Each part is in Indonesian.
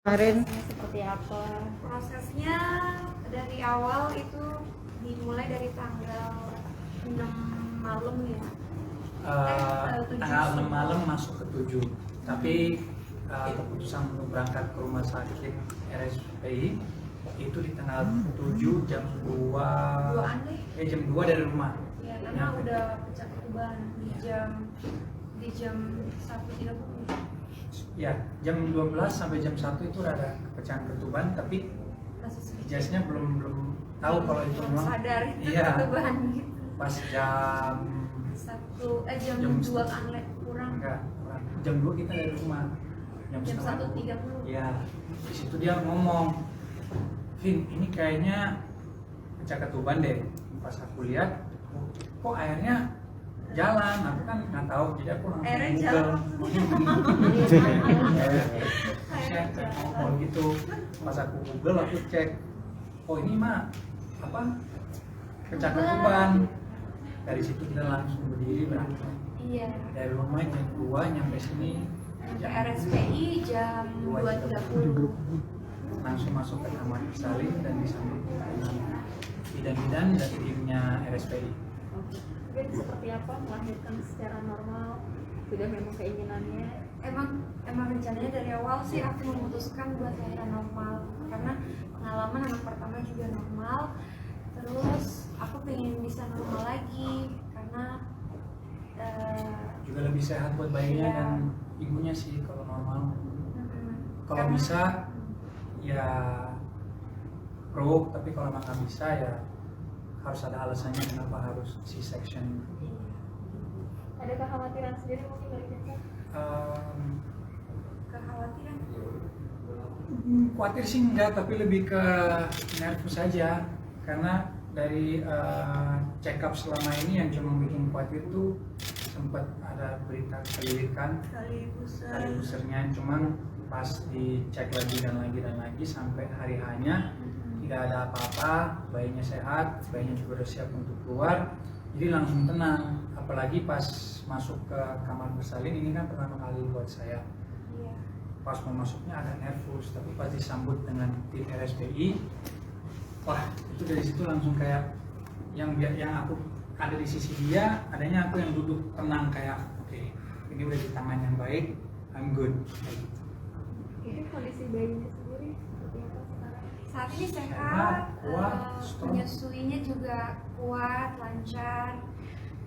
Kemarin Seperti apa? Prosesnya dari awal itu dimulai dari tanggal 6 malam ya. Tanggal 6 malam masuk ke 7, tapi keputusan untuk berangkat ke rumah sakit RSPI itu di tanggal 7 jam 2 jam 2 dari rumah Ya, karena udah pecah ketuban di jam 1.30. ya, jam 12 sampai jam 1 itu ada kepecahan ketuban, tapi Masih sedikit. jasnya belum tahu kalau itu Belum memang sadar itu iya, ketuban gitu. pas jam jam Jam 2 anlet kurang. enggak, jam 2 kita dari rumah Jam setengah 1.30. ya, di situ dia ngomong, Vin, ini kayaknya pecah ketuban deh. Pas aku lihat, kok airnya jalan, aku kan nggak tahu, jadi aku langsung Airnya Google. Airnya Saya jalan. ngomong gitu, pas aku Google aku cek, oh ini mah apa pecah ketuban. Dari situ kita langsung berdiri berangkat Iya. dari rumah jam 2 nyampe sini Ke RSPI jam 2.30. langsung masuk ke kamar bersalin dan disambut dengan bidan-bidan dari timnya RSPI. Mungkin seperti apa melahirkan secara normal? Sudah memang keinginannya? Emang rencananya dari awal sih aku memutuskan buat lahiran normal karena pengalaman anak pertama juga normal, terus aku pengen bisa normal lagi karena Juga lebih sehat buat bayinya Iya. dan ibunya sih kalau normal. Kalau karena- bisa ya pro, tapi kalau nggak bisa ya harus ada alasannya kenapa harus C-section. Ada kekhawatiran sendiri mungkin dari kita? kekhawatiran Khawatir sih enggak, tapi lebih ke nervous saja karena dari check up selama ini yang cuma bikin khawatir tuh sempat ada berita kelirikan kali tali busernya, cuman pas dicek lagi dan lagi sampai hari hanya tidak ada apa-apa, bayinya sehat, bayinya juga udah siap untuk keluar, jadi langsung tenang. Apalagi pas masuk ke kamar bersalin ini kan pertama kali buat saya. Iya. Pas mau masuknya agak nervous, tapi pas disambut dengan tim RSPI, wah itu dari situ langsung kayak yang aku ada di sisi dia, adanya aku yang duduk tenang kayak oke, ini udah di tangan yang baik, I'm good. Mungkin kondisi bayinya sendiri seperti apa sekarang? Saat ini Sehat, sehat, kuat, strong. menyusuinya juga kuat, lancar,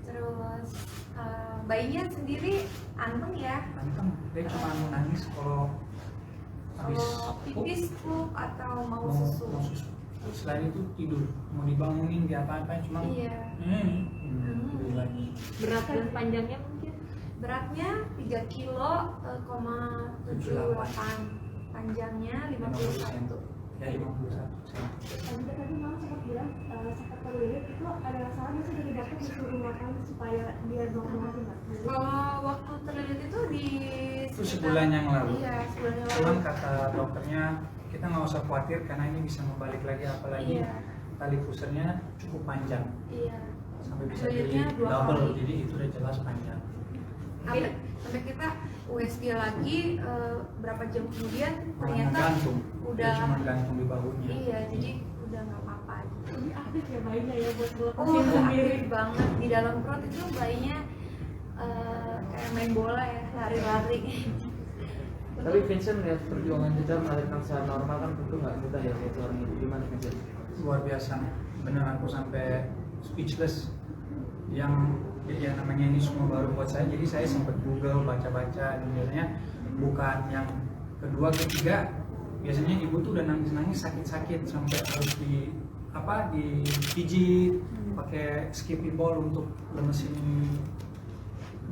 terus bayinya sendiri anteng ya. Anteng, dia cuma nangis kalau habis Kalau pipis, pup, atau mau mau susu. susu. Selain itu tidur, mau dibangunin dia apa-apa cuma Iya. tidur lagi. Berat dan panjangnya mungkin? Beratnya 3 kilo, 0,78, panjangnya 51. Ya 51 cm. Tadi malam sempat bilang sakit terlilit itu ada saran sih dari dokter disuruh makan supaya dia normal lagi nggak? Kalau waktu terlilit itu di Itu sebulan yang lalu. Iya, sebulan yang lalu. Cuman kata dokternya kita nggak usah khawatir karena ini bisa membalik lagi, apalagi Iya. tali pusernya cukup panjang Iya. sampai bisa Terlilitnya jadi 2 double, kali. jadi itu udah jelas panjang. Sampai kita USG lagi berapa jam kemudian Malah ternyata gantung, udah dia cuma gantung di bahunya. iya, jadi udah nggak apa-apa. Ini aktif ya bayinya ya buat melepas Oh, sendiri. aktif banget di dalam perut itu bayinya kayak main bola ya, lari-lari. Tapi Vincent lihat perjuangan kita melahirkan secara normal kan tentu nggak mudah ya buat seorang ibu. Gimana Vincent? Luar biasa, bener aku sampai speechless. Yang namanya ini semua baru buat saya, jadi saya sempat Google baca-baca, dan biasanya bukan yang kedua ketiga, biasanya ibu tuh udah nangis-nangis sakit-sakit sampai harus dipijit pakai skipping ball untuk lemesin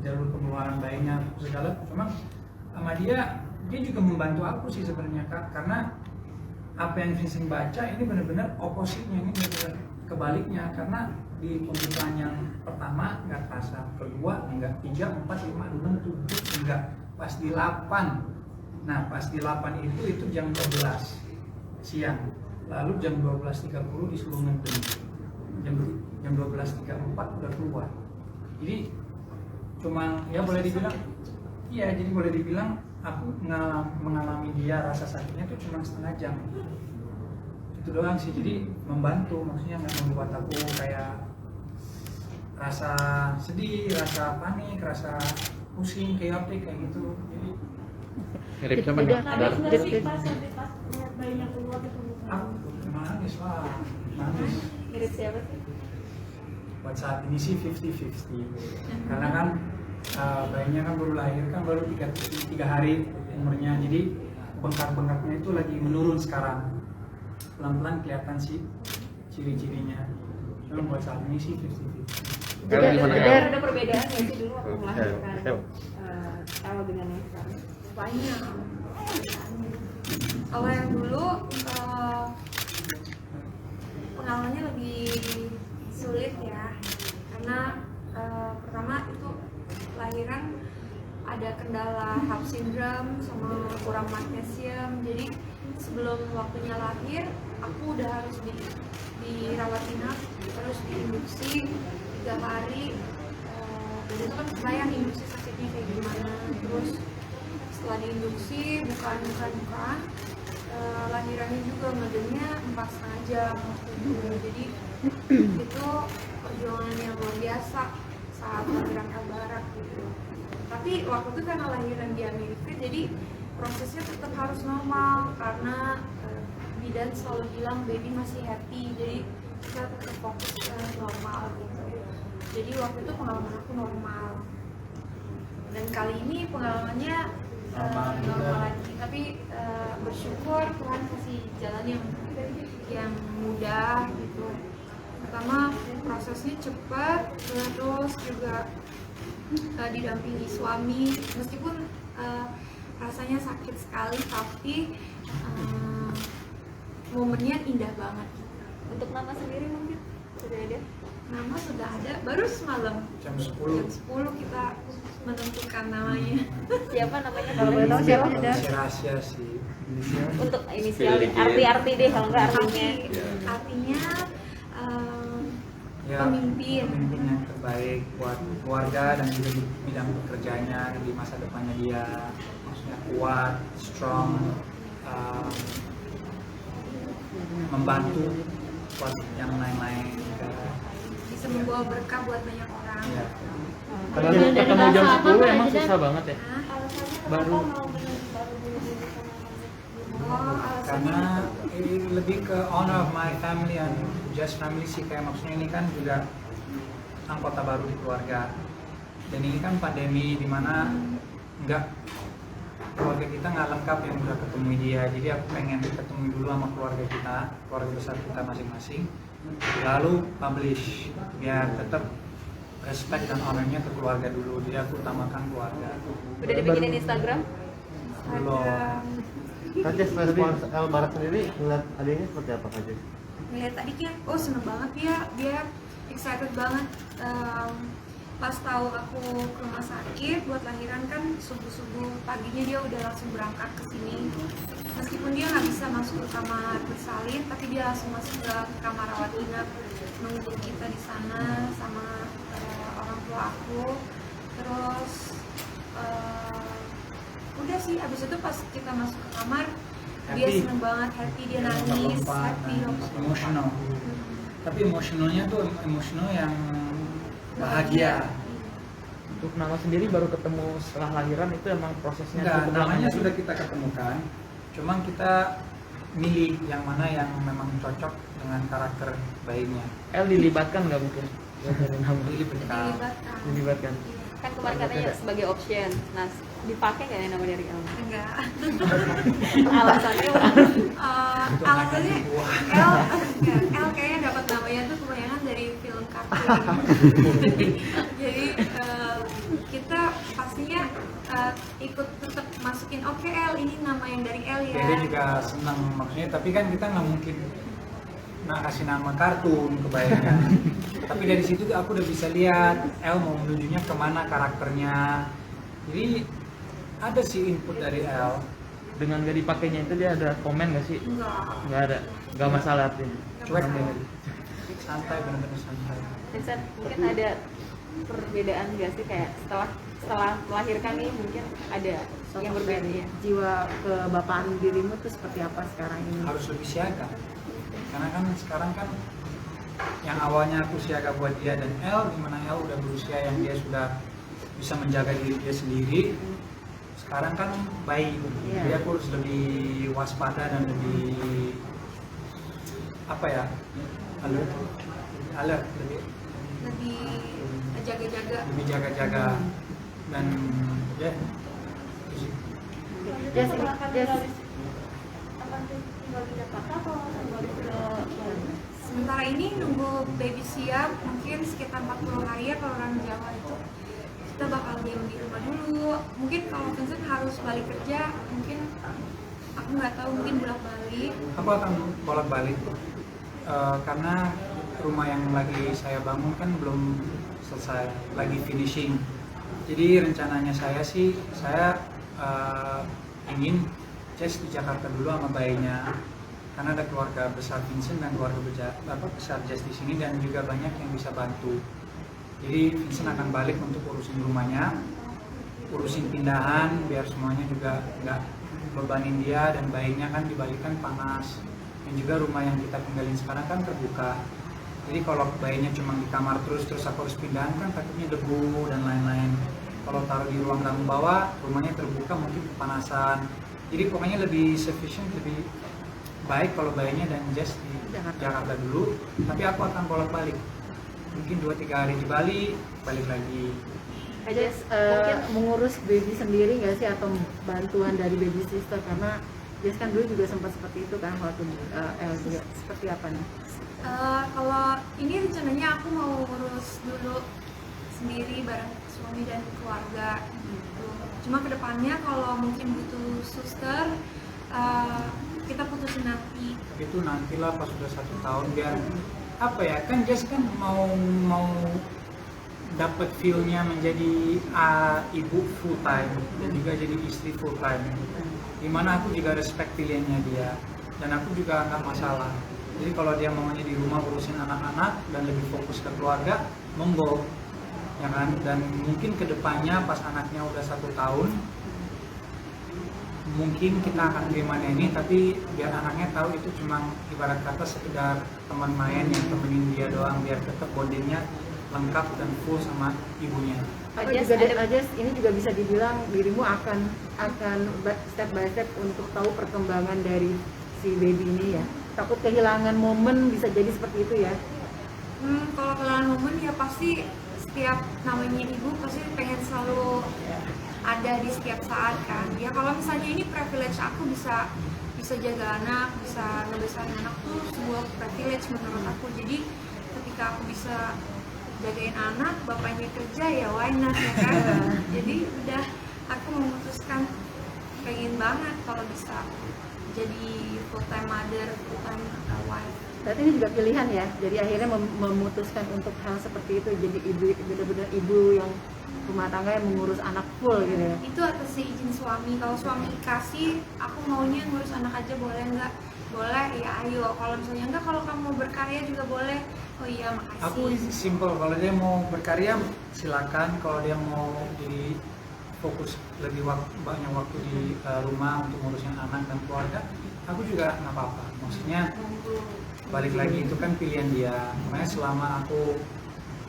jalur pengeluaran bayinya segala. Cuma sama dia juga membantu aku sih sebenarnya Kak, karena apa yang Vincent baca ini benar-benar oppositnya, ini benar-benar kebaliknya, karena di pembukaan yang pertama nggak terasa, kedua enggak, 3, 4, 5, 6, 7 enggak, pas di 8. Nah pas di 8 itu jam 12 siang, lalu jam 12.30 disuruh ngedem, jam 12.34 udah keluar. Jadi cuma ya boleh dibilang, iya, jadi boleh dibilang mengalami dia rasa sakitnya itu cuma setengah jam. Itu doang sih, jadi membantu, maksudnya nggak membuat aku kayak rasa sedih, rasa panik, rasa pusing, chaotic kayak gitu. Jadi Mirip sama nih. Nangis nggak sih pas ngeliat bayinya keluar gitu? aku nangis lah, nangis. Mirip siapa sih? Buat saat ini sih 50-50, karena kan bayinya kan baru lahir, kan baru 3 hari umurnya, jadi bengkak-bengkaknya itu lagi menurun sekarang, pelan-pelan kelihatan sih ciri-cirinya. Cuma buat saat ini sih 50-50. Kalian gimana ya? Ada perbedaan nggak sih dulu waktu melahirkan El dengan yang sekarang? Banyak. Kalau yang dulu pengalamannya lebih sulit ya, karena pertama itu lahiran ada kendala House syndrome sama kurang magnesium, jadi sebelum waktunya lahir aku udah harus dirawat inap, terus diinduksi 3 hari. Dan itu kan kebayang induksi sakitnya kayak gimana. Terus setelah diinduksi bukan lahirannya juga ngedenya 4,5 jam waktu itu. Jadi itu perjuangan yang luar biasa saat lahiran El Barak gitu. Tapi waktu itu karena lahiran di Amerika, jadi prosesnya tetap harus normal karena bidan selalu bilang baby masih happy, jadi kita tetap fokus ke normal gitu. Jadi waktu itu pengalaman aku normal, dan kali ini pengalamannya normal lagi. Tapi bersyukur Tuhan kasih jalan yang mudah gitu. Pertama prosesnya cepat, terus juga didampingi suami, meskipun rasanya sakit sekali, tapi momennya indah banget. Untuk nama sendiri mungkin sudah ada? Nama sudah ada, baru semalam Jam jam 10. 10 kita menentukan namanya. Siapa namanya? Kalau boleh tahu siapa? Masih rahasia sih. Untuk inisial, arti-arti deh kalau nggak artinya. Artinya Ya, pemimpin yang terbaik buat keluarga dan juga di bidang pekerjaannya di masa depannya dia, maksudnya kuat, strong, membantu buat yang lain-lain juga. bisa membawa berkah buat banyak orang. Ya. Kalau ketemu jam 10 emang susah banget ya. Hah? Alasannya Baru. kenapa mau baru beli sama Oh, alasannya Karena ini lebih ke honor of my family and just family sih, kayak maksudnya ini kan juga anggota baru di keluarga, dan ini kan pandemi dimana keluarga kita nggak lengkap yang udah ketemu dia, jadi aku pengen ketemu dulu sama keluarga kita, keluarga besar kita masing-masing, lalu publish biar tetap respect dan honornya ke keluarga dulu, jadi aku utamakan keluarga. Udah dibikinin Instagram? Belum. Kajes respons El Barak sendiri ngeliat adiknya seperti apa Kajes? ngeliat adiknya, oh seneng banget dia excited banget. Pas tahu aku ke rumah sakit buat lahiran kan subuh paginya dia udah langsung berangkat ke sini. Meskipun dia nggak bisa masuk ke kamar bersalin, tapi dia langsung masuk ke kamar rawat inap nunggu kita di sana sama orang tua aku. Terus udah sih, abis itu pas kita masuk ke kamar dia Happy. seneng banget, happy, dia nangis, happy, Emosional. Tapi emosionalnya tuh emosional yang bahagia. Untuk nama sendiri baru ketemu setelah lahiran, itu emang prosesnya Enggak, cukup lama. namanya sudah kita ketemukan, cuma kita milih yang mana yang memang cocok dengan karakter bayinya. El dilibatkan nggak mungkin? Buat dari nama. Dilibatkan. Dilibatkan. Kan kemarin katanya sebagai option. Nah, dipakai nggak ya nama dari El? enggak. Alasannya Alasannya El kayaknya dapat namanya tuh kebanyakan dari film kartun. Jadi kita pastinya ikut tetap masukin, oke El ini nama yang dari El ya. Dia juga senang maksudnya, tapi kan kita nggak mungkin kasih nama kartun ke bayinya. Tapi dari situ aku udah bisa lihat El mau menujunya kemana karakternya. Jadi ada sih input dari El. Dengan gak dipakainya itu dia ada komen nggak sih? Enggak. Nggak ada, nggak masalah artinya. Cuek, santai, benar-benar santai. Vincent, mungkin ada perbedaan nggak sih kayak setelah melahirkan nih mungkin ada yang berbeda ya? Jiwa kebapaan dirimu tuh seperti apa sekarang ini? Harus lebih siaga, karena kan sekarang kan yang awalnya aku siaga buat dia dan El, dimana El udah berusia yang dia sudah bisa menjaga diri dia sendiri. Sekarang kan bayi, jadi aku harus lebih waspada dan lebih apa ya, alert, lebih jaga-jaga. lebih jaga-jaga dan ya. Jess, akan Jess, tinggal di Jakarta atau kembali ke Bali? Sementara ini nunggu baby siap, mungkin sekitar 40 hari ya kalau orang Jawa itu. Kita bakal diam di rumah dulu. Mungkin kalau Vincent harus balik kerja, mungkin aku nggak tahu, mungkin bolak-balik. Aku akan bolak-balik karena rumah yang lagi saya bangun kan belum selesai, lagi finishing. Jadi rencananya saya sih, saya ingin Jess di Jakarta dulu sama bayinya, karena ada keluarga besar Vincent dan keluarga besar Jess di sini dan juga banyak yang bisa bantu. Jadi Vincent akan balik untuk urusin rumahnya, urusin pindahan biar semuanya juga nggak bebanin dia, dan bayinya kan dibalikkan panas, dan juga rumah yang kita tinggalin sekarang kan terbuka. Jadi kalau bayinya cuma di kamar terus aku harus pindahan kan takutnya debu dan lain-lain. Kalau taruh di ruang tamu bawah, rumahnya terbuka mungkin kepanasan. Jadi pokoknya lebih sufficient, lebih baik kalau bayinya dan Jess di Jakarta dulu. Tapi aku akan bolak-balik, mungkin 2-3 hari di Bali, balik lagi. Jess, mengurus baby sendiri nggak sih atau bantuan dari baby sister, karena Jess kan dulu juga sempat seperti itu kan waktu El juga. Seperti apa nih? Kalau ini rencananya aku mau urus dulu sendiri bareng suami dan keluarga gitu. Cuma kedepannya kalau mungkin butuh suster, kita putusin nanti. Tapi itu nantilah pas sudah 1 tahun, biar apa ya, kan Jess kan mau dapat feel-nya menjadi ibu full time dan juga jadi istri full time. Dimana aku juga respect pilihannya dia dan aku juga nggak masalah. Jadi kalau dia maunya di rumah urusin anak-anak dan lebih fokus ke keluarga, monggo, ya kan. Dan mungkin kedepannya pas anaknya udah 1 tahun, mungkin kita akan terima ini, tapi biar anaknya tahu itu cuma ibarat kata sekedar teman main yang temenin dia doang, biar tetap bondingnya lengkap dan full sama ibunya. Apa juga Jess, ini juga bisa dibilang dirimu akan step by step untuk tahu perkembangan dari si baby ini ya. Takut kehilangan momen, bisa jadi seperti itu ya. Kalau kehilangan momen ya pasti setiap namanya ibu pasti pengen selalu ada di setiap saat kan. Ya kalau misalnya ini privilege aku bisa jaga anak, bisa ngebesarin anak tuh sebuah privilege menurut aku. Jadi ketika aku bisa jagain anak, bapaknya kerja ya why not ya kan. Jadi udah aku memutuskan pengen banget kalau bisa jadi full time mother, full time wife. Berarti ini juga pilihan ya. Jadi akhirnya memutuskan untuk hal seperti itu, jadi ibu, benar-benar ibu yang rumah tangga yang mengurus anak full gitu ya. Itu atas izin suami. Kalau suami kasih, aku maunya ngurus anak aja boleh nggak? Boleh ya ayo. Kalau misalnya enggak, kalau kamu mau berkarya juga boleh. Oh iya makasih. Aku simple, kalau dia mau berkarya silakan, kalau dia mau jadi fokus lebih banyak waktu di rumah untuk ngurusin anak dan keluarga, aku juga nggak apa-apa. Maksudnya balik lagi itu kan pilihan dia. Makanya selama aku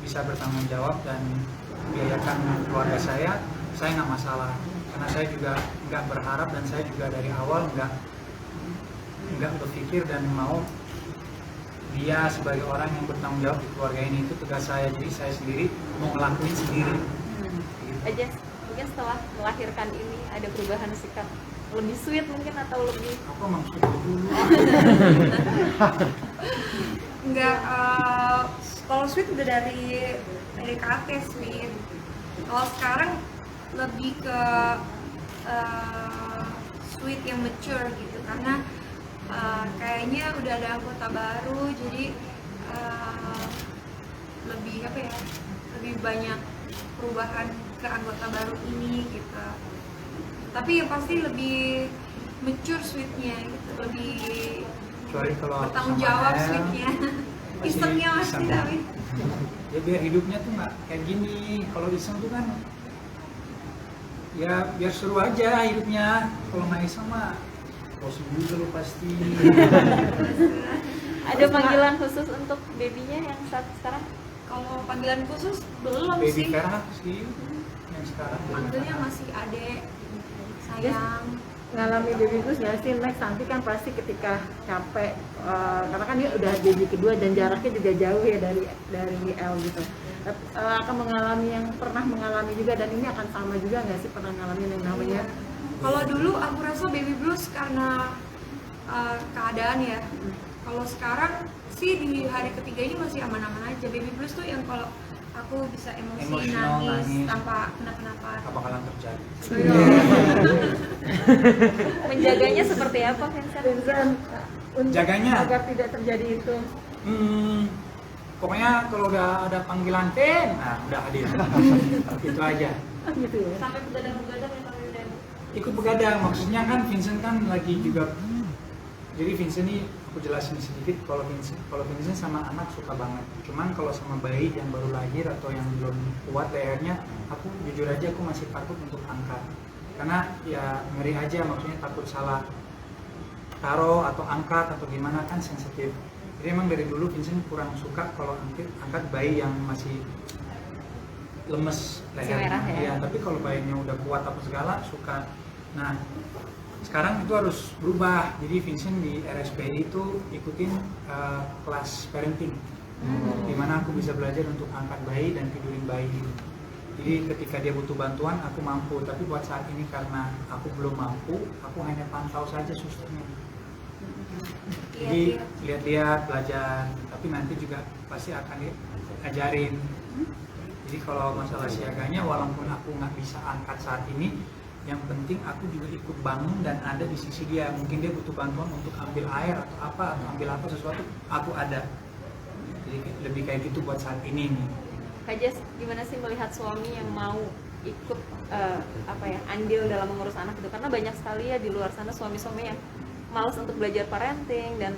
bisa bertanggung jawab dan biayakan keluarga saya nggak masalah. Karena saya juga nggak berharap dan saya juga dari awal nggak berpikir dan mau dia sebagai orang yang bertanggung jawab di keluarga ini, itu tugas saya. Jadi saya sendiri mau ngelakuin sendiri. Jess, mungkin setelah melahirkan ini ada perubahan sikap lebih sweet mungkin atau lebih Aku maksudnya dulu. Enggak, kalau sweet udah dari PDKT sweet. Kalau sekarang lebih ke sweet yang mature gitu, karena kayaknya udah ada anggota baru, jadi lebih apa ya, lebih banyak perubahan ke anggota baru ini gitu. Tapi yang pasti lebih mature sweetnya gitu, lebih Kecuali kalau aku bertanggung sama jawab El, sweetnya. masih Isengnya masih iseng. tapi Ya biar hidupnya tuh nggak kayak gini. Kalau iseng tuh kan ya biar seru aja hidupnya. Kalau nggak iseng mah bosan juga lu pasti. Ada panggilan khusus untuk babynya yang saat sekarang? Kalau panggilan khusus belum Baby sih. Vera sih yang sekarang. Panggilnya masih adek, sayang. Ngalami baby blues nggak sih next nanti kan pasti ketika capek karena kan dia udah baby kedua dan jaraknya juga jauh ya dari L gitu. Akan mengalami yang pernah mengalami juga dan ini akan sama juga nggak sih pernah ngalamin yang namanya Kalau dulu aku rasa baby blues karena keadaan ya. Kalau sekarang sih di hari ketiga ini masih aman-aman aja. Baby blues tuh yang kalau aku bisa emosi, Emosional, nangis. tanpa kenapa-napa. Apa bakalan terjadi? Menjaganya seperti apa, Vincent? Vincent untuk Jaganya? agar tidak terjadi itu? Pokoknya kalau udah ada panggilan Ten, nah udah hadir. Itu aja. Gitu ya. Sampai begadang-begadang ya tapi udah. Ikut begadang, maksudnya kan Vincent kan lagi juga. Jadi Vincent ini aku jelasin sedikit, kalau Vincent sama anak suka banget. Cuman kalau sama bayi yang baru lahir atau yang belum kuat lehernya, aku jujur aja aku masih takut untuk angkat. Karena ya ngeri aja, maksudnya takut salah taruh atau angkat atau gimana kan sensitif. Jadi emang dari dulu Vincent kurang suka kalau angkat bayi yang masih lemes lehernya. merah ya? Iya, tapi kalau bayinya udah kuat apa segala suka. Nah, sekarang itu harus berubah. Jadi Vincent di RSPI itu ikutin kelas parenting, di mana aku bisa belajar untuk angkat bayi dan tidurin bayi. Jadi ketika dia butuh bantuan aku mampu, tapi buat saat ini karena aku belum mampu, aku hanya pantau saja susternya. Jadi lihat-lihat, belajar, tapi nanti juga pasti akan diajarin. Jadi kalau masalah siaganya, walaupun aku nggak bisa angkat saat ini, yang penting aku juga ikut bangun dan ada di sisi dia. Mungkin dia butuh bantuan untuk ambil air atau ambil apa sesuatu, aku ada. Jadi lebih kayak gitu buat saat ini nih. Kak Jess, gimana sih melihat suami yang mau ikut andil dalam mengurus anak itu? Karena banyak sekali ya di luar sana suami-suami yang malas untuk belajar parenting dan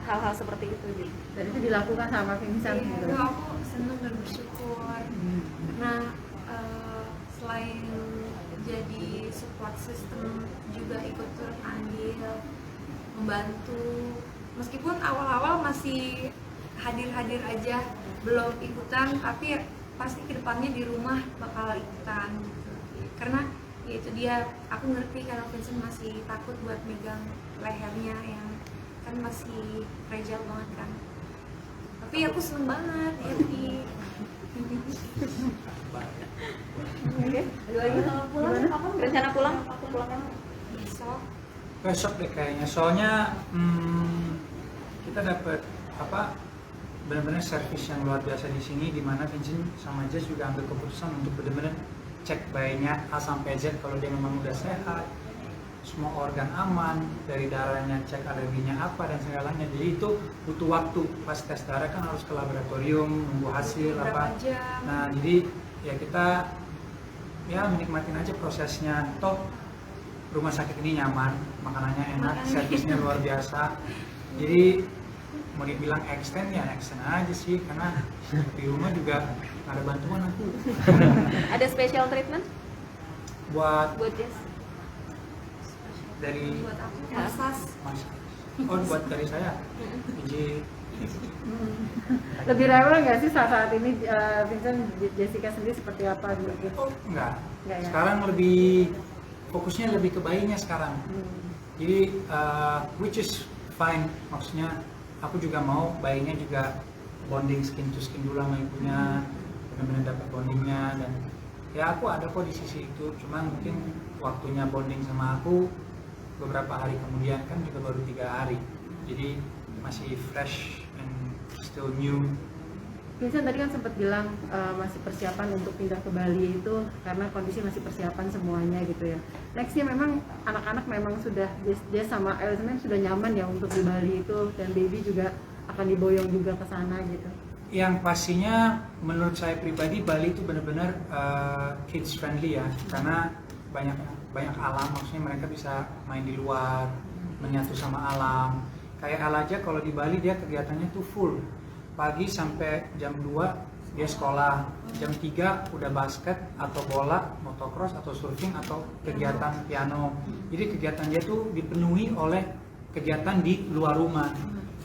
hal-hal seperti itu gitu. Dan itu dilakukan sama Vincent gitu. Iya, aku senang dan bersyukur karena selain jadi support system juga ikut turut andil membantu, meskipun awal-awal masih hadir-hadir aja belum ikutan, tapi pasti kedepannya di rumah bakal ikutan gitu. Karena ya itu dia, aku ngerti kalau Vincent masih takut buat megang lehernya yang kan masih fragile banget kan, tapi aku seneng banget happy. Oke, ada lagi rencana pulang kan? Besok deh kayaknya, soalnya kita dapat benar-benar servis yang luar biasa di sini, di mana Vincent sama Jess juga ambil keputusan untuk benar-benar cek bayinya A sampai Z kalau dia memang udah sehat, semua organ aman, dari darahnya cek alerginya apa dan segalanya. Jadi itu butuh waktu, pas tes darah kan harus ke laboratorium nunggu hasil Berapa apa. jam? Nah jadi ya kita ya menikmatin aja prosesnya. Toh rumah sakit ini nyaman, makanannya enak, servisnya luar biasa. Jadi mau dibilang extend ya extend aja sih, karena di rumah juga nggak ada bantuan aku. Ada special treatment buat buat Jess? dari Buat aku Ya. massage. Mas, oh buat dari saya pijit. Lebih rewel nggak sih saat ini Vincent, Jessica sendiri seperti apa gitu? Oh enggak, Enggak ya? sekarang lebih fokusnya lebih ke bayinya sekarang. Jadi which is fine, maksudnya aku juga mau bayinya juga bonding skin to skin dulu sama ibunya, benar-benar dapat bondingnya, dan ya aku ada kok di sisi itu. Cuman mungkin waktunya bonding sama aku beberapa hari kemudian, kan juga baru 3 hari, jadi masih fresh and still new. Vincent tadi kan sempat bilang masih persiapan untuk pindah ke Bali itu karena kondisi masih persiapan semuanya gitu ya. Nextnya memang anak-anak memang sudah dia sama Elizabeth sudah nyaman ya untuk di Bali itu, dan baby juga akan diboyong juga ke sana gitu. Yang pastinya menurut saya pribadi Bali itu benar-benar kids friendly ya, karena banyak alam, maksudnya mereka bisa main di luar, menyatu sama alam. Kayak Al aja kalau di Bali dia kegiatannya tuh full. pagi sampai jam 2 dia sekolah, jam 3 udah basket atau bola, motocross atau surfing atau kegiatan piano. Jadi kegiatan dia tuh dipenuhi oleh kegiatan di luar rumah.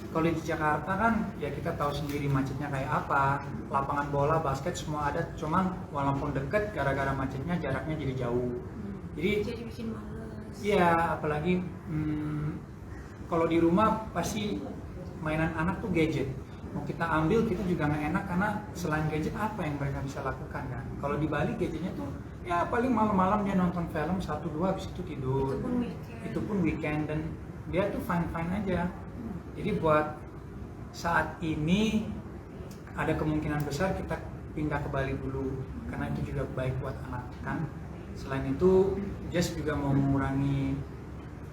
Kalau di Jakarta kan ya kita tahu sendiri macetnya kayak apa, lapangan bola, basket semua ada, cuman walaupun deket gara-gara macetnya jaraknya jadi jauh. Jadi bikin males. iya, apalagi kalau di rumah pasti mainan anak tuh gadget. Mau kita ambil kita juga nggak enak karena selain gadget apa yang mereka bisa lakukan kan. Kalau di Bali gadgetnya tuh ya paling malam-malam dia nonton film 1-2 habis itu tidur. Itu pun weekend dan dia tuh fine-fine aja. Jadi buat saat ini ada kemungkinan besar kita pindah ke Bali dulu karena itu juga baik buat anak kan. Selain itu Jess juga mau mengurangi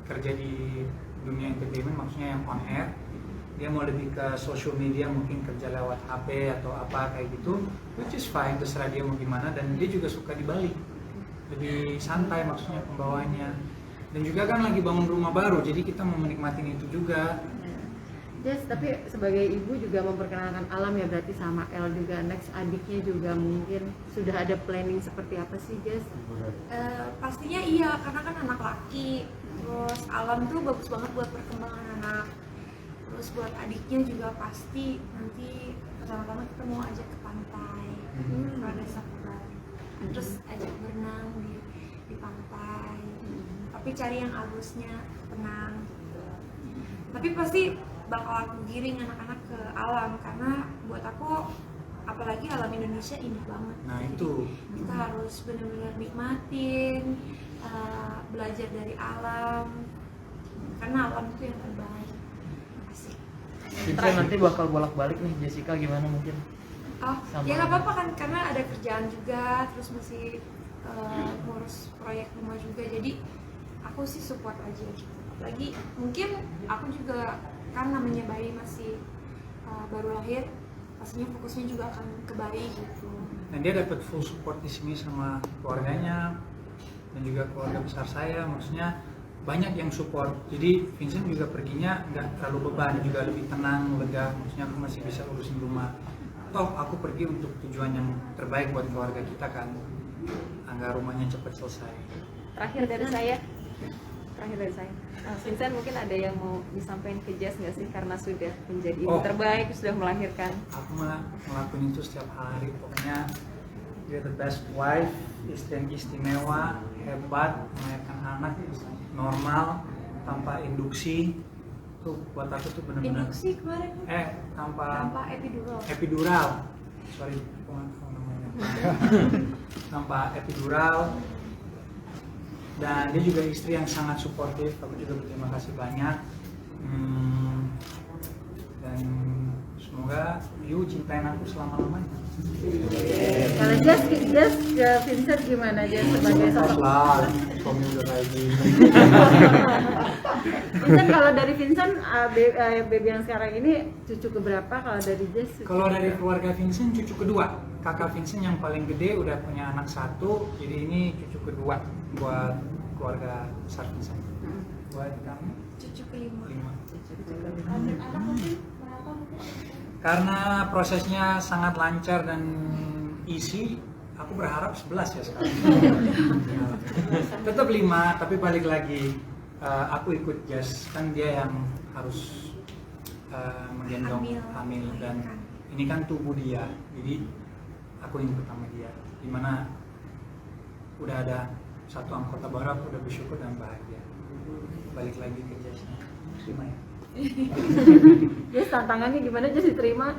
kerja di dunia entertainment, maksudnya yang on air. Dia mau lebih ke social media, mungkin kerja lewat HP atau apa kayak gitu, which is fine, terserah dia mau gimana. Dan dia juga suka di Bali, lebih santai maksudnya pembawaannya. Dan juga kan lagi bangun rumah baru, jadi kita mau menikmatin itu juga. Jess, tapi sebagai ibu juga memperkenalkan Alam ya berarti sama El juga, next adiknya juga mungkin sudah ada planning seperti apa sih Jess? Pastinya iya, karena kan anak laki, terus Alam tuh bagus banget buat perkembangan anak. Terus buat adiknya juga pasti nanti pertama-tama kita mau ajak ke pantai, ada safari, terus ajak berenang di pantai. Tapi cari yang halusnya tenang. Tapi pasti bakal aku giring anak-anak ke alam karena buat aku apalagi alam Indonesia indah banget. Nah itu Kita harus benar-benar nikmatin, belajar dari alam karena alam itu yang terbaik. Asik. Vincent nanti bakal bolak-balik nih, Jessica gimana mungkin? Oh, Sama ya nggak apa-apa kan karena ada kerjaan juga, terus masih ngurus proyek rumah juga, jadi aku sih support aja gitu. Apalagi mungkin aku juga kan namanya bayi masih baru lahir, pastinya fokusnya juga akan ke bayi gitu. dan dia dapat full support di sini sama keluarganya dan juga keluarga besar saya, maksudnya banyak yang support. Jadi Vincent juga perginya nggak terlalu beban, juga lebih tenang, lega, maksudnya aku masih bisa urusin rumah. Toh aku pergi untuk tujuan yang terbaik buat keluarga kita kan, agar rumahnya cepat selesai. Terakhir dari saya, Vincent mungkin ada yang mau disampaikan ke Jess nggak sih, karena sudah menjadi ibu terbaik, sudah melahirkan. Aku mah ngelakuin itu setiap hari, pokoknya you're the best wife, istri yang istimewa, hebat, melahirkan anak normal, tanpa induksi. Tuh buat aku tuh benar-benar Induksi kemarin tanpa epidural. epidural, sorry aku nggak tahu namanya. Tanpa epidural. Dan dia juga istri yang sangat suportif, aku juga berterima kasih banyak. Dan semoga you cintain aku selama-lamanya. Kalau Jess ke Vincent gimana Jess sebagai sosok? lah, suami udah kayak gini. Vincent, kalau dari Vincent, baby yang sekarang ini cucu keberapa? Kalau dari Jess? Kalau dari keluarga Vincent cucu kedua, kakak Vincent yang paling gede udah punya anak 1, jadi ini cucu kedua buat keluarga besar Vincent. Buat kami Cucu kelima. 5. Anak mungkin berapa mungkin? Karena prosesnya sangat lancar dan easy, aku berharap 11 ya sekarang. Tetap 5, tapi balik lagi aku ikut Jess, kan dia yang harus menggendong hamil dan ini kan tubuh dia, jadi aku ikut sama dia. Dimana udah ada satu anggota baru, aku udah bersyukur dan bahagia. Balik lagi ke Jess-nya, terima ya. Jess, tantangannya gimana Jess diterima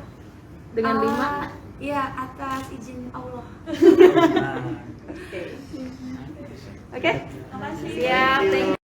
dengan 5? Iya, atas izin Allah. Nah, Oke, siap. Thank you.